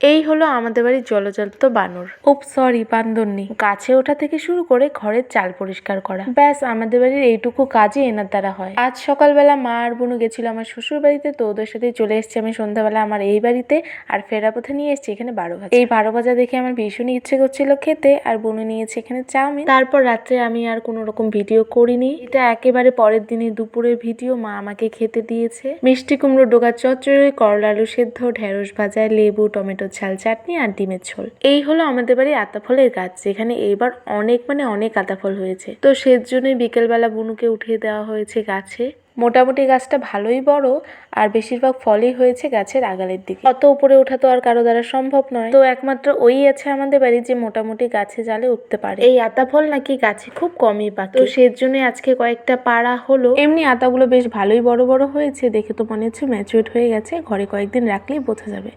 এই হলো আমাদের বাড়ির জলজান্ত বানর। সরি, বান্দরনি। গাছে ওঠা থেকে শুরু করে ঘরের চাল পরিষ্কার করা, ব্যাস আমাদের বাড়ির এইটুকু কাজই এনার দ্বারা হয়। আজ সকালবেলা মা আর বোনু গেছিল আমার শ্বশুর বাড়িতে, তো ওদের সাথে চলে এসেছি আমি সন্ধ্যাবেলা আমার এই বাড়িতে। আর ফেরা পথে নিয়ে এসেছি এখানে 12 ভাজা। এই 12 ভাজা দেখে আমার ভীষণই ইচ্ছে করছিল খেতে, আর বোনু নিয়েছে এখানে চাউমিন। তারপর রাত্রে আমি আর কোনো রকম ভিডিও করিনি, এটা একেবারে পরের দিনে দুপুরের ভিডিও। মা আমাকে খেতে দিয়েছে মিষ্টি কুমড়ো ডোকা চচ্চড়ি, করলা আলু সেদ্ধ, ঢেঁড়স ভাজা, লেবু টমেটো ঝাল চাটনি আর ডিমের ঝোল। এই হলো আমাদের বাড়ির আতা ফলের গাছ, যেখানে এবার অনেক আতা ফল হয়েছে। তো সেজন্যই বিকেলবেলা বুনুকে উঠিয়ে দেওয়া হয়েছে গাছে। মোটামুটি গাছটা ভালোই বড়, আর বেশিরভাগ ফলই হয়েছে গাছের আগালের দিকে। অত উপরে ওঠা তো আর কারো দ্বারা সম্ভব নয়, তো একমাত্র ওই আছে আমাদের বাড়ি যে মোটামুটি গাছে জালে উঠতে পারে। এই আতা ফল নাকি গাছে খুব কমই পাকে, তো সেজন্য আজকে কয়েকটা পাড়া হলো। এমনি আতাগুলো বেশ ভালোই বড় বড় হয়েছে, দেখে তো মনে হচ্ছে ম্যাচিউরড হয়ে গেছে, ঘরে কয়েকদিন রাখলেই বোঝা যাবে।